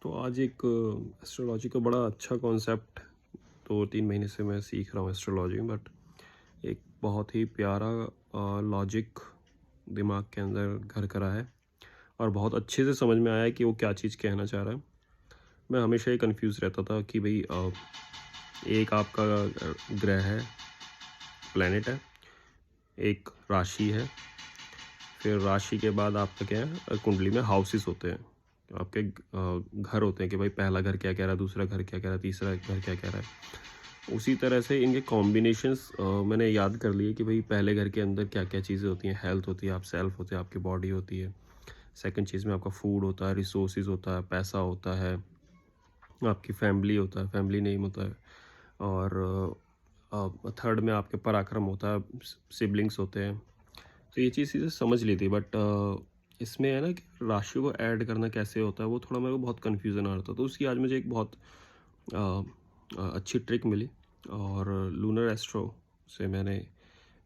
तो आज एक एस्ट्रोलॉजी का बड़ा अच्छा कॉन्सेप्ट 2-3 महीने से मैं सीख रहा हूँ एस्ट्रोलॉजी में। बट एक बहुत ही प्यारा लॉजिक दिमाग के अंदर घर करा है और बहुत अच्छे से समझ में आया है कि वो क्या चीज़ कहना चाह रहा है। मैं हमेशा ये कंफ्यूज रहता था कि भाई एक आपका ग्रह है, प्लेनेट है, एक राशि है, फिर राशि के बाद आपका क्या है, कुंडली में हाउसेस होते हैं। तो आपके घर होते हैं कि भाई पहला घर क्या कह रहा है, दूसरा घर क्या कह रहा है, तीसरा घर क्या कह रहा है। उसी तरह से इनके कॉम्बिनेशंस मैंने याद कर लिए कि भाई पहले घर के अंदर क्या क्या चीज़ें होती हैं। हेल्थ होती है, आप सेल्फ होते हैं, आपकी बॉडी होती है। सेकंड चीज़ में आपका फूड होता है, रिसोर्सेज होता है, पैसा होता है, आपकी फैमिली होता है, फैमिली नेम होता है। और थर्ड में आपके पराक्रम होता है, सिबलिंग्स होते हैं। तो ये चीज़ें समझ ली थी। बट इसमें है ना कि राशि को ऐड करना कैसे होता है, वो थोड़ा मेरे को बहुत कन्फ्यूज़न आ रहा था। तो उसकी आज मुझे एक बहुत अ, अच्छी ट्रिक मिली। और लूनर एस्ट्रो से मैंने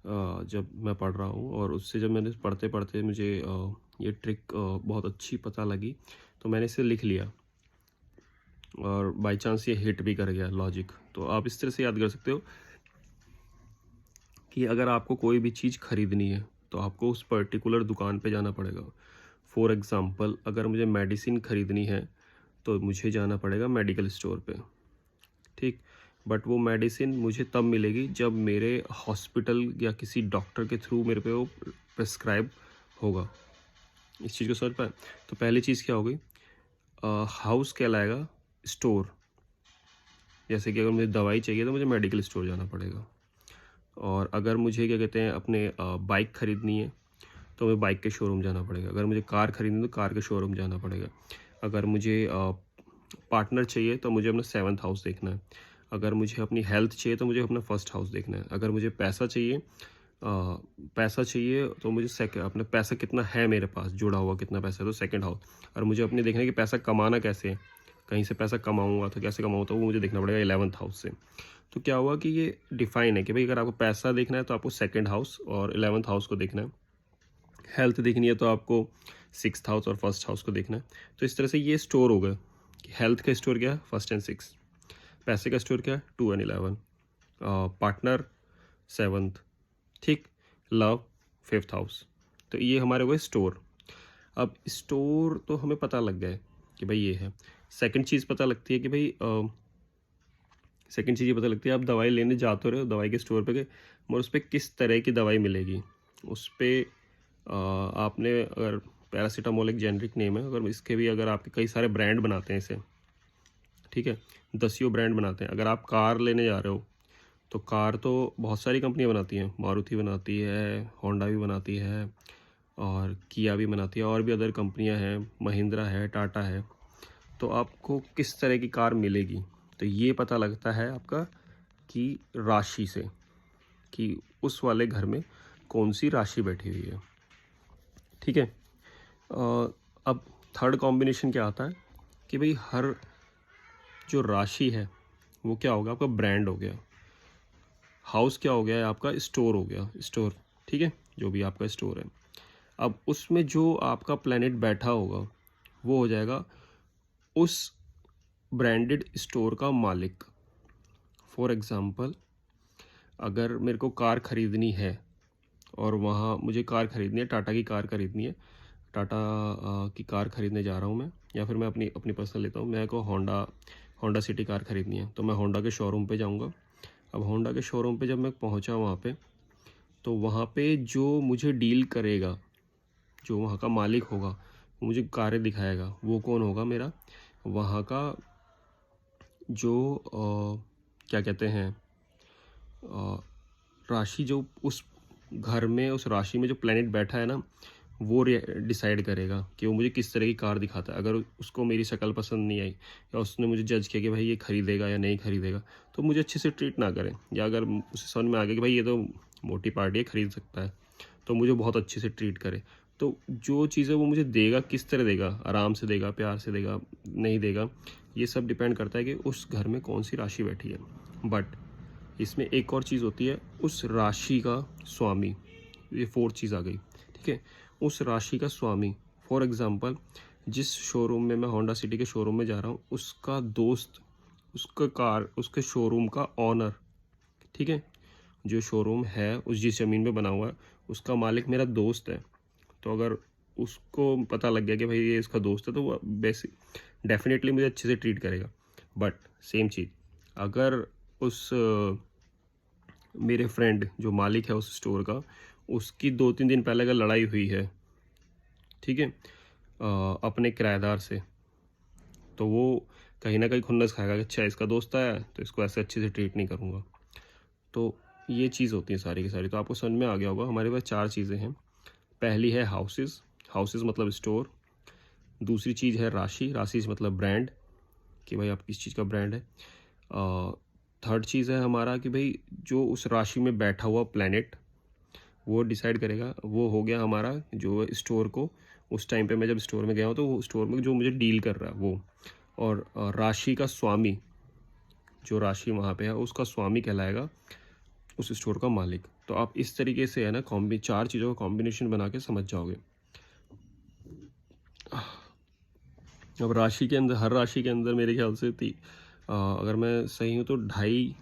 जब मैं पढ़ रहा हूँ और उससे जब मैंने पढ़ते पढ़ते मुझे ये ट्रिक बहुत अच्छी पता लगी, तो मैंने इसे लिख लिया और बाय चांस ये हिट भी कर गया लॉजिक। तो आप इस तरह से याद कर सकते हो कि अगर आपको कोई भी चीज़ खरीदनी है तो आपको उस पर्टिकुलर दुकान पे जाना पड़ेगा। फॉर एग्ज़ाम्पल, अगर मुझे मेडिसिन खरीदनी है तो मुझे जाना पड़ेगा मेडिकल स्टोर पे, ठीक। बट वो मेडिसिन मुझे तब मिलेगी जब मेरे हॉस्पिटल या किसी डॉक्टर के थ्रू मेरे पे वो प्रिस्क्राइब होगा। इस चीज़ को समझ पाए? तो पहली चीज़ क्या होगी, हाउस कहलाएगा स्टोर। जैसे कि अगर मुझे दवाई चाहिए तो मुझे मेडिकल स्टोर जाना पड़ेगा। और अगर मुझे क्या कहते हैं अपने बाइक खरीदनी है तो मुझे बाइक के शोरूम जाना पड़ेगा। अगर मुझे कार खरीदनी है तो कार के शोरूम जाना पड़ेगा। अगर मुझे पार्टनर चाहिए तो मुझे अपना 7th हाउस देखना है। अगर मुझे अपनी हेल्थ चाहिए तो मुझे अपना फर्स्ट हाउस देखना है। अगर मुझे पैसा चाहिए तो मुझे अपना पैसा कितना है मेरे पास जुड़ा हुआ, कितना पैसा है, तो सेकंड हाउस। और मुझे अपने देखना है कि पैसा कमाना कैसे है, कहीं से पैसा कमाऊंगा तो कैसे कमाऊँ, तो वो मुझे देखना पड़ेगा 11th हाउस से। तो क्या हुआ कि ये डिफाइन है कि भाई अगर आपको पैसा देखना है तो आपको सेकंड हाउस और 11th हाउस को देखना है। हेल्थ देखनी है तो आपको 6th हाउस और फर्स्ट हाउस को देखना है। तो इस तरह से ये स्टोर होगा कि हेल्थ का स्टोर क्या है, 1st एंड 6th। पैसे का स्टोर क्या है, 2 एंड 11। पार्टनर 7th, ठीक। Love 5th house. तो ये हमारे वो स्टोर। अब स्टोर तो हमें पता लग गया है कि भाई ये है। सेकंड चीज़ पता लगती है कि भाई सेकंड चीज़ ये पता लगती है, आप दवाई लेने जा तो रहे हो, दवाई के स्टोर पे गए, मगर उस पर किस तरह की दवाई मिलेगी। उस पर आपने अगर पैरासीटामोल एक जेनरिक नेम है, अगर इसके भी अगर आपके कई सारे ब्रांड बनाते हैं इसे, ठीक है, दसियों ब्रांड बनाते हैं। अगर आप कार लेने जा रहे हो तो कार तो बहुत सारी कंपनियां बनाती हैं, मारुति बनाती है, होंडा भी बनाती है, और किया भी बनाती है, और भी अदर कंपनियां हैं, महिंद्रा है, टाटा है। तो आपको किस तरह की कार मिलेगी, तो ये पता लगता है आपका कि राशि से, कि उस वाले घर में कौन सी राशि बैठी हुई है, ठीक है। अब थर्ड कॉम्बिनेशन क्या आता है कि भाई हर जो राशि है वो क्या होगा, आपका ब्रांड हो गया। हाउस क्या हो गया है, आपका स्टोर हो गया, स्टोर, ठीक है, जो भी आपका स्टोर है। अब उसमें जो आपका प्लैनेट बैठा होगा वो हो जाएगा उस ब्रांडेड स्टोर का मालिक। फॉर एग्ज़ाम्पल, अगर मेरे को कार ख़रीदनी है और वहाँ मुझे कार ख़रीदनी है, टाटा की कार ख़रीदनी है, टाटा की कार ख़रीदने जा रहा हूँ मैं, या फिर मैं अपनी अपनी पर्सनल लेता हूँ, मेरे को होंडा होंडा सिटी कार ख़रीदनी है, तो मैं होंडा के शोरूम पे जाऊँगा। अब होंडा के शोरूम पे जब मैं पहुँचा वहाँ पे, तो वहाँ पे जो मुझे डील करेगा, जो वहाँ का मालिक होगा, वो मुझे कारें दिखाएगा। वो कौन होगा, मेरा वहाँ का जो क्या कहते हैं, राशि, जो उस घर में, उस राशि में जो प्लैनेट बैठा है ना, वो डिसाइड करेगा कि वो मुझे किस तरह की कार दिखाता है। अगर उसको मेरी शक्ल पसंद नहीं आई, या उसने मुझे जज किया कि भाई ये खरीदेगा या नहीं खरीदेगा, तो मुझे अच्छे से ट्रीट ना करें। या अगर उसे समझ में आ गया कि भाई ये तो मोटी पार्टी है, खरीद सकता है, तो मुझे बहुत अच्छे से ट्रीट करे। तो जो चीज़ें वो मुझे देगा, किस तरह देगा, आराम से देगा, प्यार से देगा, नहीं देगा, ये सब डिपेंड करता है कि उस घर में कौन सी राशि बैठी है। बट इसमें एक और चीज़ होती है, उस राशि का स्वामी। ये फोर्थ चीज़ आ गई, ठीक है। उस राशि का स्वामी, फॉर एग्ज़ाम्पल, जिस शोरूम में मैं होंडा सिटी के शोरूम में जा रहा हूँ, उसका दोस्त, उसके शोरूम का ऑनर, ठीक है, जो शोरूम है उस जिस ज़मीन पे बना हुआ है, उसका मालिक मेरा दोस्त है। तो अगर उसको पता लग गया कि भाई ये इसका दोस्त है, तो वो बेसिक डेफिनेटली मुझे अच्छे से ट्रीट करेगा। बट सेम चीज़, अगर उस मेरे फ्रेंड जो मालिक है उस स्टोर का, उसकी 2-3 दिन पहले अगर लड़ाई हुई है, ठीक है, अपने किराएदार से, तो वो कहीं ना कहीं खुन्नस खाएगा कि अच्छा इसका दोस्त आया है तो इसको ऐसे अच्छे से ट्रीट नहीं करूँगा। तो ये चीज़ होती है सारी की सारी। तो आपको समझ में आ गया होगा, हमारे पास 4 चीज़ें हैं। पहली है हाउसेस, हाउसेस मतलब स्टोर। दूसरी चीज़ है राशि, राशि मतलब ब्रांड, कि भाई आप किस चीज़ का ब्रांड है। थर्ड चीज़ है हमारा कि भाई जो उस राशि में बैठा हुआ प्लैनेट, वो डिसाइड करेगा। वो हो गया हमारा जो स्टोर को, उस टाइम पे मैं जब स्टोर में गया हूँ तो वो स्टोर में जो मुझे डील कर रहा है वो। और राशि का स्वामी, जो राशि वहाँ पे है उसका स्वामी कहलाएगा उस स्टोर का मालिक। तो आप इस तरीके से है ना 4 चीज़ों का कॉम्बिनेशन बना के समझ जाओगे। अब राशि के अंदर, हर राशि के अंदर मेरे ख्याल से अगर मैं सही हूँ तो 2.5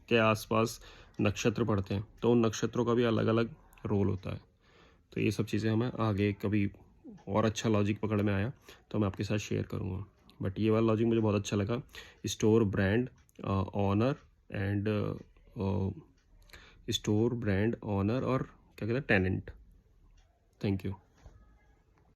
के आसपास नक्षत्र पड़ते हैं। तो उन नक्षत्रों का भी अलग अलग रोल होता है। तो ये सब चीज़ें हमें आगे कभी और अच्छा लॉजिक पकड़ में आया तो मैं आपके साथ शेयर करूँगा। बट ये वाला लॉजिक मुझे बहुत अच्छा लगा। Store, brand, honour and store, brand, honour और क्या कहते हैं, टेनेंट। Thank you.